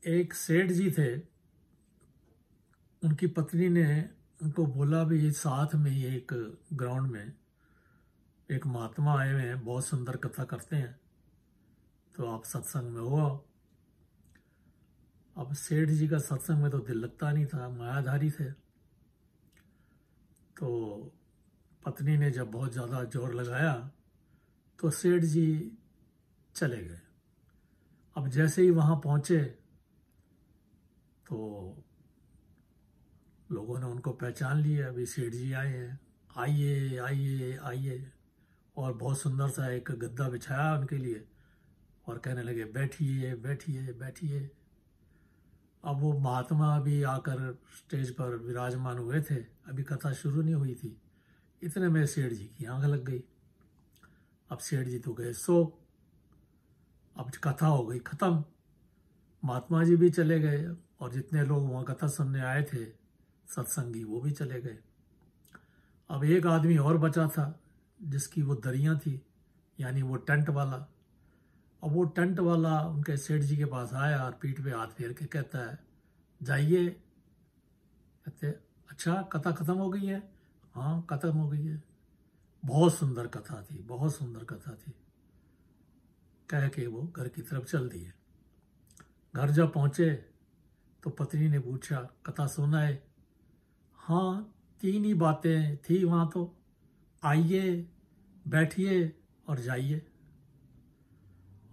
एक सेठ जी थे, उनकी पत्नी ने उनको बोला भी ये साथ में ही एक ग्राउंड में एक महात्मा आए हुए हैं, बहुत सुंदर कथा करते हैं, तो आप सत्संग में हो आओ। अब सेठ जी का सत्संग में तो दिल लगता नहीं था, मायाधारी थे। तो पत्नी ने जब बहुत ज़्यादा जोर लगाया तो सेठ जी चले गए। अब जैसे ही वहाँ पहुँचे तो लोगों ने उनको पहचान लिया, अभी सेठ जी आए हैं, आइए आइए आइए। और बहुत सुंदर सा एक गद्दा बिछाया उनके लिए और कहने लगे बैठिए बैठिए बैठिए। अब वो महात्मा अभी आकर स्टेज पर विराजमान हुए थे, अभी कथा शुरू नहीं हुई थी, इतने में सेठ जी की आंख लग गई। अब सेठ जी तो गए सो, अब कथा हो गई खत्म, महात्मा जी भी चले गए और जितने लोग वहाँ कथा सुनने आए थे सत्संगी वो भी चले गए। अब एक आदमी और बचा था जिसकी वो दरियाँ थी, यानी वो टेंट वाला। अब वो टेंट वाला उनके सेठ जी के पास आया और पीठ पे हाथ फेर के कहता है जाइए। कहते अच्छा कथा खत्म हो गई है? हाँ खत्म हो गई है, बहुत सुंदर कथा थी, बहुत सुंदर कथा थी, कह के वो घर की तरफ चल दिए। घर जब पहुंचे तो पत्नी ने पूछा कथा सुना है? हाँ 3 ही बातें थी वहाँ तो, आइए बैठिए और जाइए।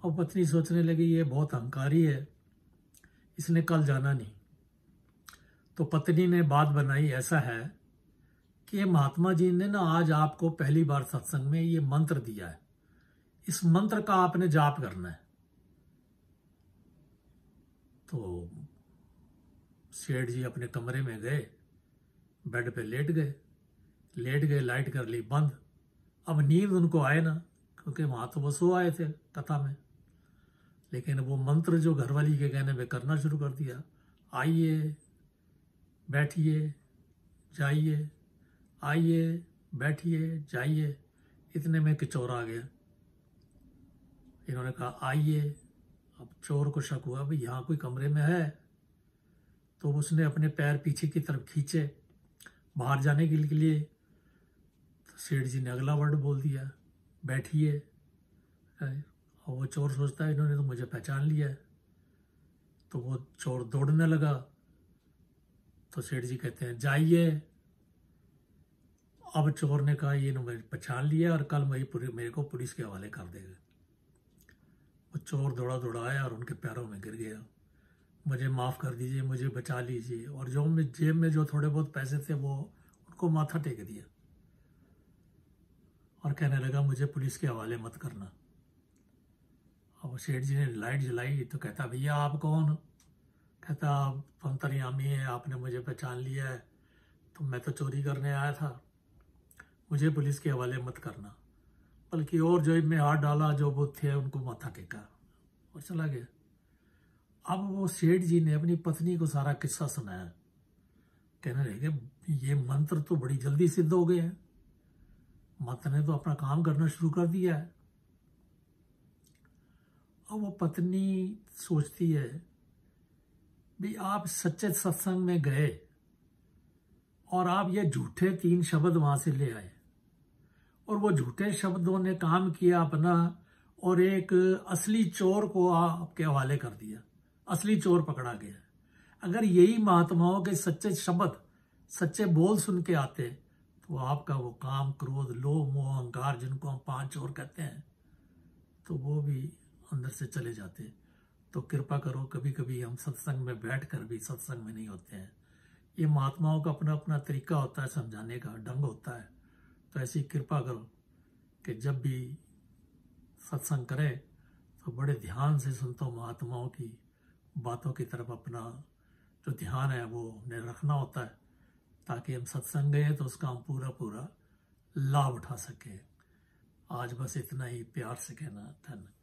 और पत्नी सोचने लगी ये बहुत अहंकारी है, इसने कल जाना नहीं। तो पत्नी ने बात बनाई, ऐसा है कि महात्मा जी ने ना आज आपको पहली बार सत्संग में ये मंत्र दिया है, इस मंत्र का आपने जाप करना है। तो सेठ जी अपने कमरे में गए, बेड पे लेट गए, लाइट कर ली बंद। अब नींद उनको आए ना, क्योंकि वहां तो वो सो आए थे कथा में, लेकिन वो मंत्र जो घरवाली के कहने पे करना शुरू कर दिया, आइए बैठिए जाइए, आइए बैठिए जाइए। इतने में कि चोर आ गया। इन्होंने कहा आइए। अब चोर को शक हुआ भाई यहाँ कोई कमरे में है, तो उसने अपने पैर पीछे की तरफ खींचे बाहर जाने के लिए। तो सेठ जी ने अगला वर्ड बोल दिया बैठिए। और वो चोर सोचता है इन्होंने तो मुझे पहचान लिया है, तो वो चोर दौड़ने लगा। तो सेठ जी कहते हैं जाइए। अब चोर ने कहा ये मुझे पहचान लिया और कल मेरे को पुलिस के हवाले कर देगा। वो चोर दौड़ा दौड़ा आया और उनके पैरों में गिर गया, मुझे माफ़ कर दीजिए, मुझे बचा लीजिए। और जो जेब में जो थोड़े बहुत पैसे थे वो उनको माथा टेक दिया और कहने लगा मुझे पुलिस के हवाले मत करना। अब सेठ जी ने लाइट जलाई तो कहता भैया आप कौन? कहता आप अंतर्यामी है, आपने मुझे पहचान लिया है, तो मैं तो चोरी करने आया था, मुझे पुलिस के हवाले मत करना। बल्कि और जेब में हाथ डाला, जो वो थे उनको माथा टेका और चला गया। अब वो सेठ जी ने अपनी पत्नी को सारा किस्सा सुनाया, कहने लगे ये मंत्र तो बड़ी जल्दी सिद्ध हो गए हैं, मंत्र ने तो अपना काम करना शुरू कर दिया है। अब वो पत्नी सोचती है भी आप सच्चे सत्संग में गए और आप ये झूठे 3 शब्द वहां से ले आए, और वो झूठे शब्दों ने काम किया अपना और एक असली चोर को आपके हवाले कर दिया, असली चोर पकड़ा गया। अगर यही महात्माओं के सच्चे शब्द, सच्चे बोल सुन के आते तो आपका वो काम, क्रोध, लोभ, मोह, अहंकार, जिनको हम 5 चोर कहते हैं, तो वो भी अंदर से चले जाते। तो कृपा करो, कभी कभी हम सत्संग में बैठकर भी सत्संग में नहीं होते हैं। ये महात्माओं का अपना अपना तरीका होता है, समझाने का ढंग होता है। तो ऐसी कृपा करो कि जब भी सत्संग करें तो बड़े ध्यान से सुनते, महात्माओं की बातों की तरफ अपना जो ध्यान है वो उन्हें रखना होता है, ताकि हम सत्संग गए तो उसका हम पूरा पूरा लाभ उठा सकें। आज बस इतना ही प्यार से कहना, धन्यवाद।